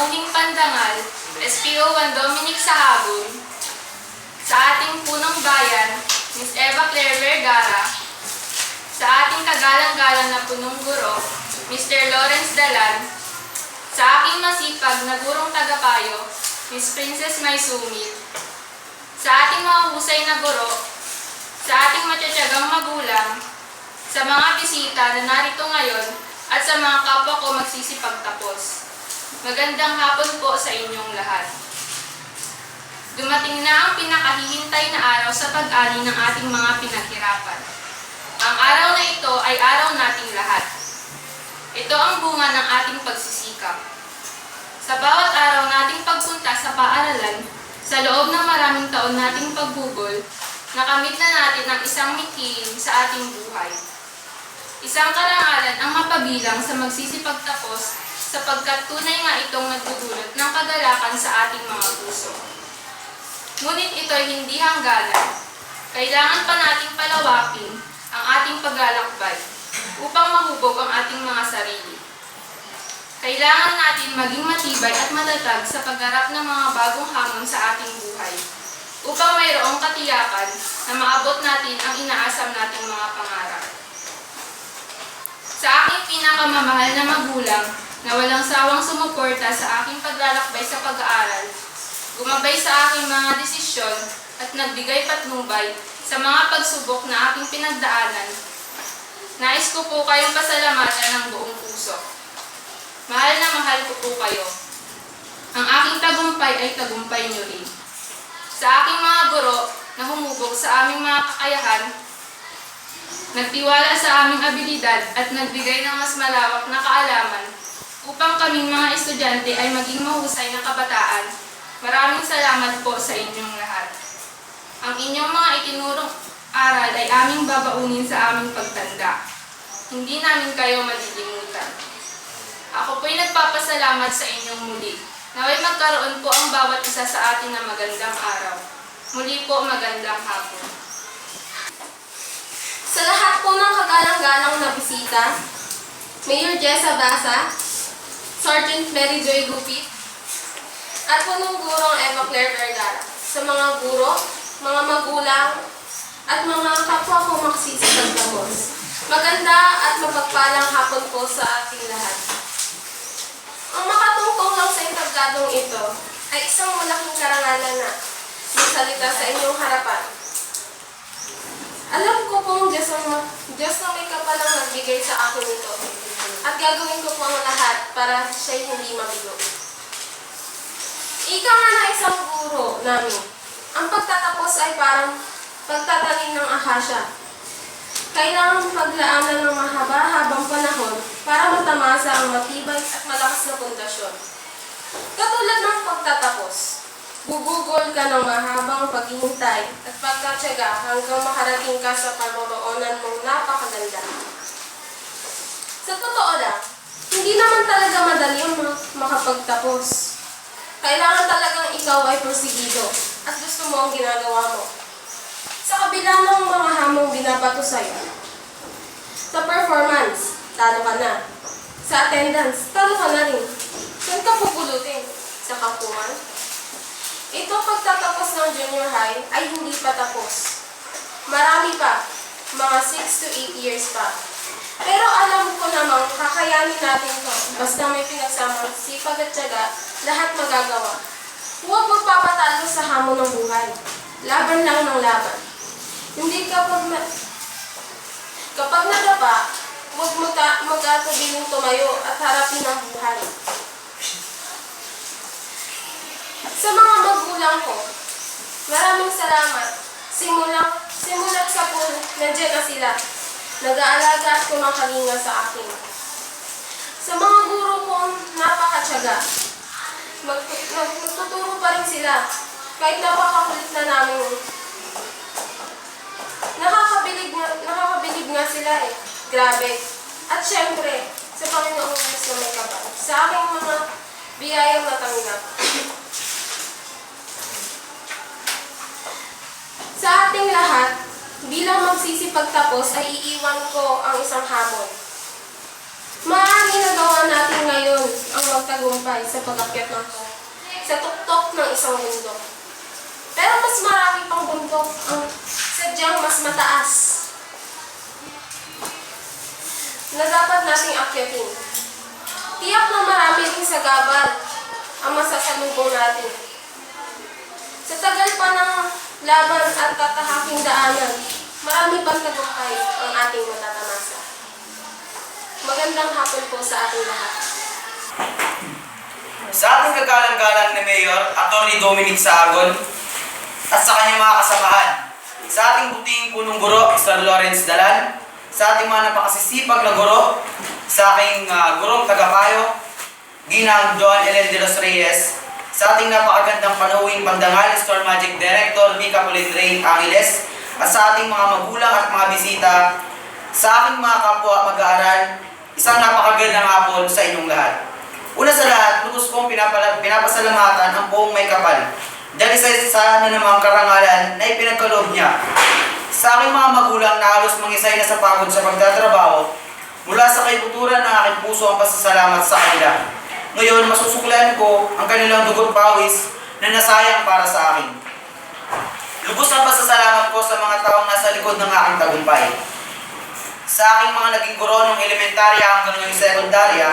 Pangunahing Pandangal, SPO1 Dominic Sahagun, sa ating punong bayan, Ms. Eva Claire Vergara, sa ating kagalang-galang na punong guro, Mr. Lawrence Dalan, sa aking masipag na gurong tagapayo, Ms. Princess May Sumit, sa ating mahusay na guro, sa ating matyatsyagang magulang, sa mga bisita na narito ngayon, at sa mga kapwa ko magsisipagtapos. Magandang hapon po sa inyong lahat. Dumating na ang pinakahihintay na araw sa pag-ani ng ating mga pinaghirapan. Ang araw na ito ay araw nating lahat. Ito ang bunga ng ating pagsisikap. Sa bawat araw nating pagpunta sa paaralan, sa loob ng maraming taon nating pagbubol, nakamit na natin ang isang mithiin sa ating buhay. Isang karangalan ang mapabilang sa magsisipagtapos sapagkat tunay nga itong nagdudulot ng kagalakan sa ating mga puso. Ngunit ito'y hindi hangganan. Kailangan pa nating palawakin ang ating paglalakbay upang mahubog ang ating mga sarili. Kailangan natin maging matibay at matatag sa pagharap ng mga bagong hamon sa ating buhay upang mayroong katiyakan na maabot natin ang inaasam nating mga pangarap. Sa aking pinakamamahal na magulang na walang sawang sumuporta sa aking paglalakbay sa pag-aaral, gumabay sa aking mga desisyon at nagbigay patnubay sa mga pagsubok na aking pinagdaanan, nais ko po kayong pasalamatan ng buong puso. Mahal na mahal ko po kayo. Ang aking tagumpay ay tagumpay niyo rin. Sa aking mga guro na humubog sa aming mga kakayahan, nagtiwala sa aming abilidad at nagbigay ng mas malawak na kaalaman upang kaming mga estudyante ay maging mahusay na kabataan. Maraming salamat po sa inyong lahat. Ang inyong mga itinurong aral ay aming babaunin sa aming pagtanda. Hindi namin kayo malilimutan. Ako po'y nagpapasalamat sa inyong muli. Naway magkaroon po ang bawat isa sa atin na magandang araw. Muli po magandang hapon. Sa lahat po ng kagalang-galang na bisita, Mayor Jessa Basa, Sergeant Mary Joy Gupit, at punong gurong Eva Claire Vergara, sa mga guro, mga magulang, at mga kapwa ko magsisipagtapos. Maganda at mapagpalang hapon po sa ating lahat. Ang makatungtong lang sa entabladong ito ay isang malaking karangalan na magsalita sa inyong harapan. Alam ko pong Diyos na may kapalang nagbigay sa akin ito at gagawin ko po ang lahat para siya'y hindi mabigo. Ika nga na isang guro namin. Ang pagtatapos ay parang pagtatanim ng akasya. Kailangan paglaanan ng mahaba-habang panahon para matamasa ang matibay at malakas na pundasyon. Katulad ng pagtatapos, bubugol ka ng mahabang paghihintay at pagkatyaga hanggang makarating ka sa paroroonan mong napakaganda. Sa totoo lang, hindi naman talaga madali ang makapagtapos. Kailangan talagang ikaw ay porsigido at gusto mo ang ginagawa mo. Sa kabila ng mga hamong binabato sa'yo, sa performance, talo ka na. Sa attendance, talo ka na rin. Saan ka pupulutin? Sa kapuan? Ito pagtatapos ng junior high ay hindi pa tapos. Marami pa, mga 6 to 8 years pa. Pero alam ko namang kakayanin natin ito. Basta may pinagsamang sipag at tiyaga, lahat magagawa. Huwag magpapatalo sa hamon ng buhay. Laban lang ng laban. Hindi kapag nadapa, huwag mag-atubiling tumayo at harapin ang buhay. Sa mga magulang ko, maraming salamat. Simulat sa pool, nandiyan na sila. Nag-aalaga at kumakalinga sa akin. Sa mga guro ko, napakatyaga. Nagtuturo pa rin sila. Kahit napakakulit na namin. Nakakabilib nga sila eh. Grabe. At syempre, sa Panginoong Diyos na may kapal. Sa aking mga biyayang natanggap. Sa ating lahat, bilang magsisipagtapos ay iiwan ko ang isang hamon. Maaaring nagawa natin ngayon ang magtagumpay sa pag-akyat ng sa tuktok ng isang bundok. Pero mas marami pang bundok ang sadyang mas mataas na dapat nating akyatin. Tiyak na marami rin sa gabal ang masasalubong natin. Sa tagal pa ng laban at tatahaking daanan, marami pang tagumpay ang ating matatamasa. Magandang hapon po sa ating lahat. Sa ating kagalang-galang na Mayor, Atty. Dominic Sagon, at sa kanyang mga kasamahan, sa ating buting punong guro, Sir Lawrence Dalan, sa ating mga napakasisipag na guro, sa aking gurong tagapayo, Ginang John Ellen de los Reyes, sa ating napakagandang panuwing pandangal, Store Magic Director, Mika Polindray Angeles, at sa ating mga magulang at mga bisita, sa aking mga kapwa mag-aaral, isang napakagandang hapon sa inyong lahat. Una sa lahat, lubos kong pinapasalamatan ang buong may kapal dahil sa namang karangalan na ipinagkaloob niya. Sa aking mga magulang na halos mangisay na sa pagod sa pagtatrabaho, mula sa kaibuturan ng aking puso ang pasasalamat sa kanila. Ngayon, masusuklan ko ang kanilang dugot pawis na nasayang para sa akin. Lubos ang pasasalamat ko sa mga taong nasa likod ng aking tagumpay. Sa aking mga naging guro ng elementarya hanggang ngayong sekundarya,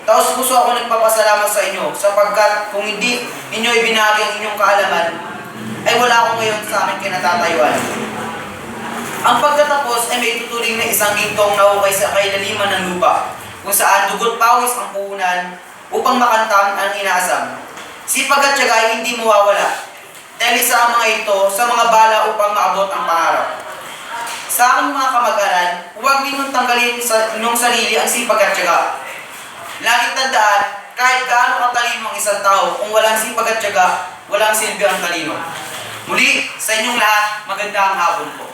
taos puso ako nagpapasalamat sa inyo sapagkat kung hindi ninyo ibinahagi ang inyong kaalaman, ay wala akong ngayon sa aking kinatatayuan. Ang pagtatapos ay may tuturing na isang gintong na hukay sa kailaliman ng lupa, kung saan dugot pawis ang puhunan upang makantam ang inaasam. Sipag at tiyaga ay hindi mawawala dahil sa mga ito sa mga bala upang maabot ang pangarap. Sa aking mga kamag-aral, huwag ninyong tanggalin sa inyong sarili ang sipag at tiyaga. Laging tandaan, kahit gaano katalino ang isang tao, kung walang sipag at tiyaga, walang silbi ang talino. Muli, sa inyong lahat, magandang hapon po.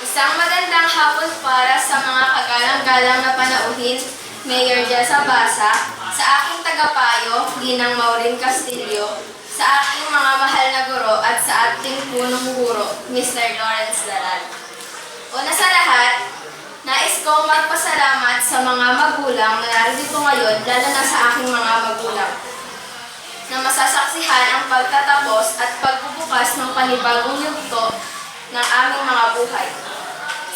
Isang magandang hapon para sa mga kagalang-galang na panauhin, Mayor Jessa Basa, sa aking tagapayo, Ginang Maureen Castillo, sa aking mga mahal na guro at sa ating punong guro, Mr. Lawrence Dalan. Una sa lahat, nais kong magpasalamat sa mga magulang na narito ngayon, lalo na sa aking mga magulang, na masasaksihan ang pagtatapos at pagbubukas ng panibagong yugto ng aming mga buhay.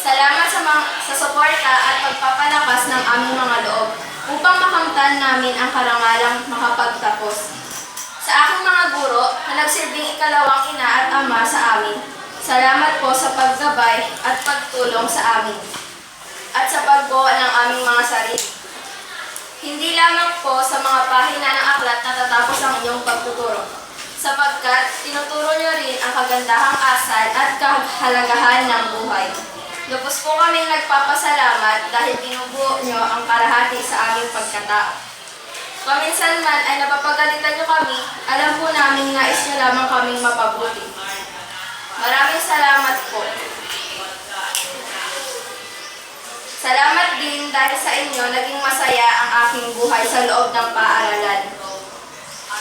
Salamat sa suporta at pagpapalakas ng aming mga loob upang makamtan namin ang karangalang makapagtapos. Sa aking mga guro na nagsilbing ikalawang ina at ama sa amin, salamat po sa paggabay at pagtulong sa amin at sa pagbuo ng aming mga sarili. Hindi lamang po sa mga pahina ng aklat natatapos ang inyong pagtuturo, sapagkat tinuturo niyo rin ang kagandahang asal at kahalagahan ng buhay. Lubos po kaming nagpapasalamat dahil binubuo niyo ang kalahati sa aming pagkatao. Paminsan man ay napapagalitan niyo kami, alam po namin nais niyo lamang kaming mapabuti. Maraming salamat po. Salamat din dahil sa inyo naging masaya ang aking buhay sa loob ng paaralan.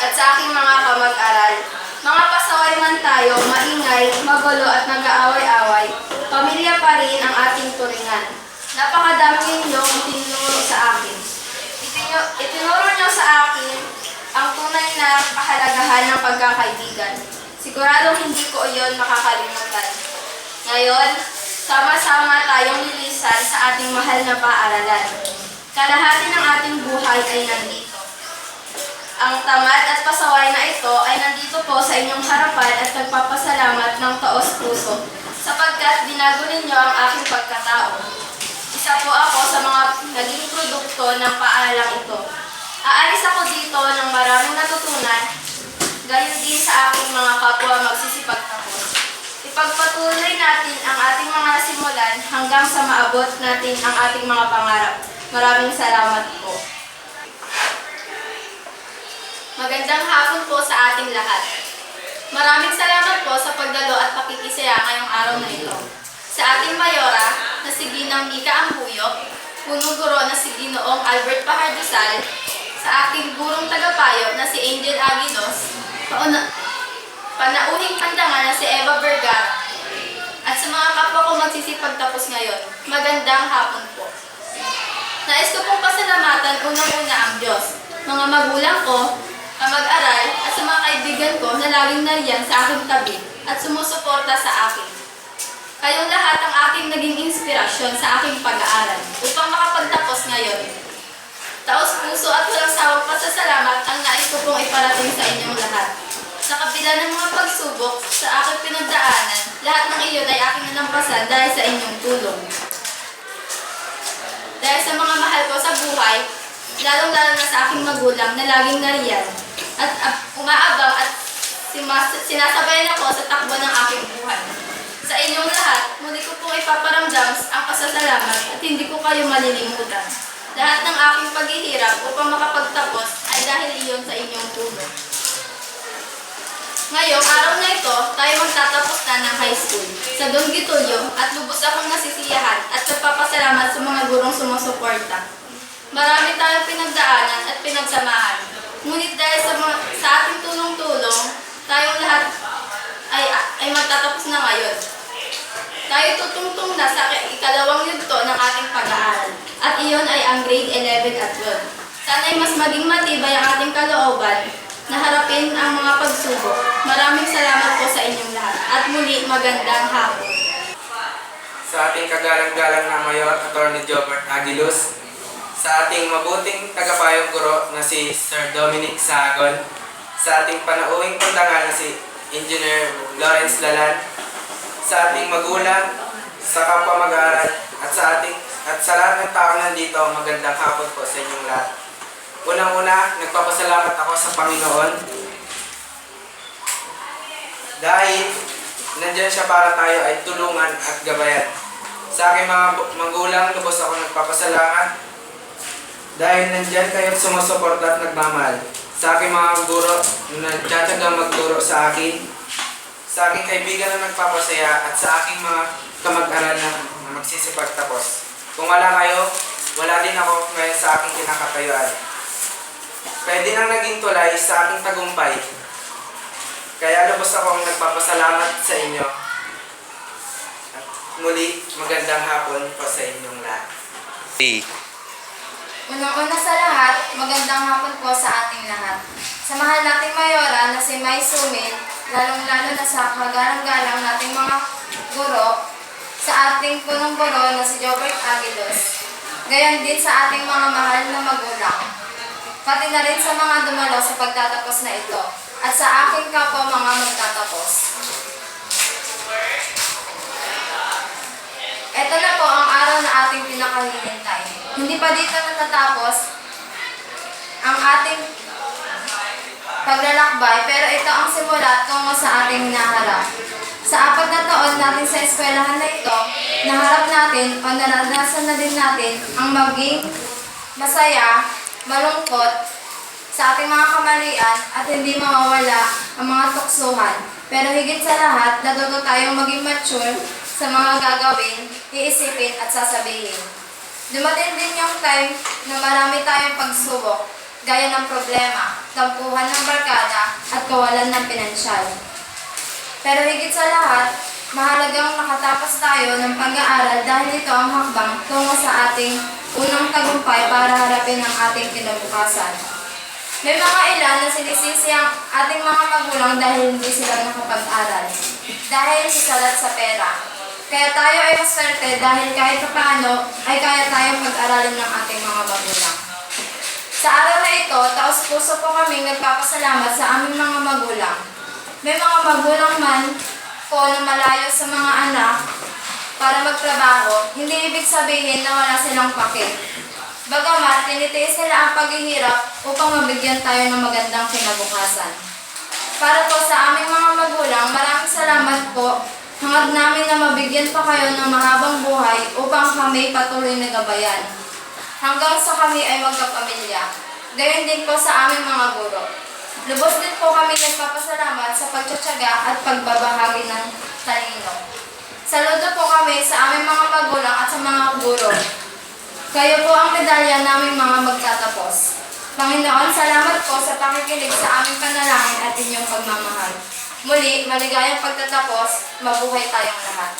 At sa aking mga kamag-aral, mga pasaway man tayo, maingay, magulo at nag-aaway-away, pamilya pa rin ang ating turingan. Napakadami ninyong itinuro sa akin. Itinuro niyo sa akin ang tunay na kahalagahan ng pagkakaibigan. Siguradong hindi ko iyon makakalimutan. Ngayon, sama-sama tayong lilisan sa ating mahal na paaralan. Kalahati ng ating buhay ay nandito. Ang tamad at pasaway na ito ay nandito po sa inyong harapan at nagpapasalamat ng taos-puso sapagkat binago ninyo ang aking pagkatao. Isa po ako sa mga naging produkto ng paaralang ito. Aalis ako dito ng maraming natutunan, gayon din sa aking mga kapwa magsisipagtapos. Ipagpatuloy natin ang ating mga simulan hanggang sa maabot natin ang ating mga pangarap. Maraming salamat po. Magandang hapon po sa ating lahat. Maraming salamat po sa pagdalo at pakikisaya ngayong araw na ito. Sa ating mayora na si Ginang Mika Ambuyok, punong guro na si Ginoong Albert Pahardisal, sa ating gurong tagapayo na si Angel Aguilos, panauhing pandangan na si Eva Vergara, at sa mga kapwa ko magsisipagtapos ngayon, magandang hapon po. Nais ko pong pasalamatan unang-una ang Diyos, mga magulang ko, kamag-aral, at sa mga kaibigan ko na laging nariyan sa aking tabi at sumusuporta sa akin. Kayong lahat ang aking naging inspirasyon sa aking pag-aaral upang makapagtapos ngayon. Taos puso at walang sawang pasasalamat ang nais ko pong iparating sa inyong lahat. Sa kabila ng mga pagsubok sa aking pinagdaanan, lahat ng iyon ay aking nalampasan dahil sa inyong tulong. Dahil sa mga mahal ko sa buhay, lalong-lalo na sa aking magulang na laging nariyan at umaabang at sinasabayan ako sa takbo ng aking buhay. Sa inyong lahat, muli ko pong ipaparamdam ang pasasalamat at hindi ko kayo malilimutan. Lahat ng aking paghihirap upang makapagtapos ay dahil iyon sa inyong tulong. Ngayong araw na ito, tayo magtatapos na ng high school sa Don Gitulio at lubos akong nasisiyahan at nagpapasalamat sa mga gurong sumusuporta. Marami tayong pinagdaanan at pinagsamahan. Ngunit dahil sa ating tulong-tulong, tayong lahat ay magtatapos na ngayon. Tayo tutungtong na sa ikalawang yugto ng ating pag-aaral at iyon ay ang grade 11 at 12. Sana'y mas maging matibay ang ating kalooban na harapin ang mga pagsubok. Maraming salamat po sa inyong lahat at muli magandang hapon. Sa ating kagalang-galang na Mayor, Atty. Jobert Aguilos, sa ating mabuting tagapayong guro na si Sir Dominic Sagon, sa ating panauhing pundangan na si Engineer Lawrence Lalan, sa ating magulang, sa kapwa mag-aaral, at sa lahat ng tao nandito, magandang hapon po sa inyong lahat. Unang-una, nagpapasalamat ako sa Panginoon dahil nandyan siya para tayo ay tulungan at gabayan. Sa aking mga magulang, lubos ako nagpapasalamat dahil nandyan kayo at sumusuporta at nagmamahal. Sa aking mga guro na nagtsatsagang magturo sa akin, sa aking kaibigan na nagpapasaya at sa aking mga kamag-aral na magsisipagtapos. Kung wala kayo, wala din ako ngayon sa aking kinakatayuan. Pwede nang naging tulay sa aking tagumpay. Kaya lubos akong nagpapasalamat sa inyo. At muli, magandang hapon po sa inyong lahat. Unang-una sa lahat, magandang hapon po sa ating lahat. Sa mahal nating mayora na si May Sumil, lalong-lalo na sa kagalang-galang nating mga guro, sa ating punong guro na si Jobert Aguilos, gayon din sa ating mga mahal na magulang, pati na rin sa mga dumalo sa pagtatapos na ito, at sa aking kapwa mga magtatapos. Ito na po ang araw na ating pinakahihintay. Hindi pa dito natatapos ang ating paglalakbay, pero ito ang simula tungo sa ating naharap. Sa 4 na taon natin sa eskwelahan na ito, naharap natin o naranasan na din natin ang maging masaya, malungkot, sa ating mga kamalian at hindi mawawala ang mga tuksuhan. Pero higit sa lahat, natuto tayong maging mature sa mga gagawin, iisipin at sasabihin. Dumating din yung time na marami tayong pagsubok, gaya ng problema, tampuhan ng barkada at kawalan ng pinansyal. Pero higit sa lahat, mahalagang makatapos tayo ng pag-aaral dahil ito ang hakbang tungo sa ating unang tagumpay para harapin ang ating kinabukasan. May mga ilan na sinisisi ang ating mga magulang dahil hindi sila nakapag-aral, dahil sa salat sa pera. Kaya tayo ay maswerte dahil kahit paano ay kaya tayong pag-aralin ng ating mga magulang. Sa araw na ito, taos-puso po kaming nagpapasalamat sa aming mga magulang. May mga magulang man po na malayo sa mga anak para magtrabaho, hindi ibig sabihin na wala silang pake. Bagamat, tinitiis nila ang paghihirap upang mabigyan tayo ng magandang kinabukasan. Para po sa aming mga magulang, maraming salamat po. Hangad namin na mabigyan pa kayo ng mahabang buhay upang kami patuloy na gabayan. Hanggang sa kami ay magkapamilya. Gayon din po sa aming mga guro. Lubos din po kami nagpapasalamat sa pagtsatsaga at pagbabahagi ng talino. Saludo po kami sa aming mga magulang at sa mga guro. Kayo po ang medalya naming mga magtatapos. Panginoon, salamat po sa pakikinig sa aming panalangin at inyong pagmamahal. Muli, maligayang pagtatapos, mabuhay tayong lahat.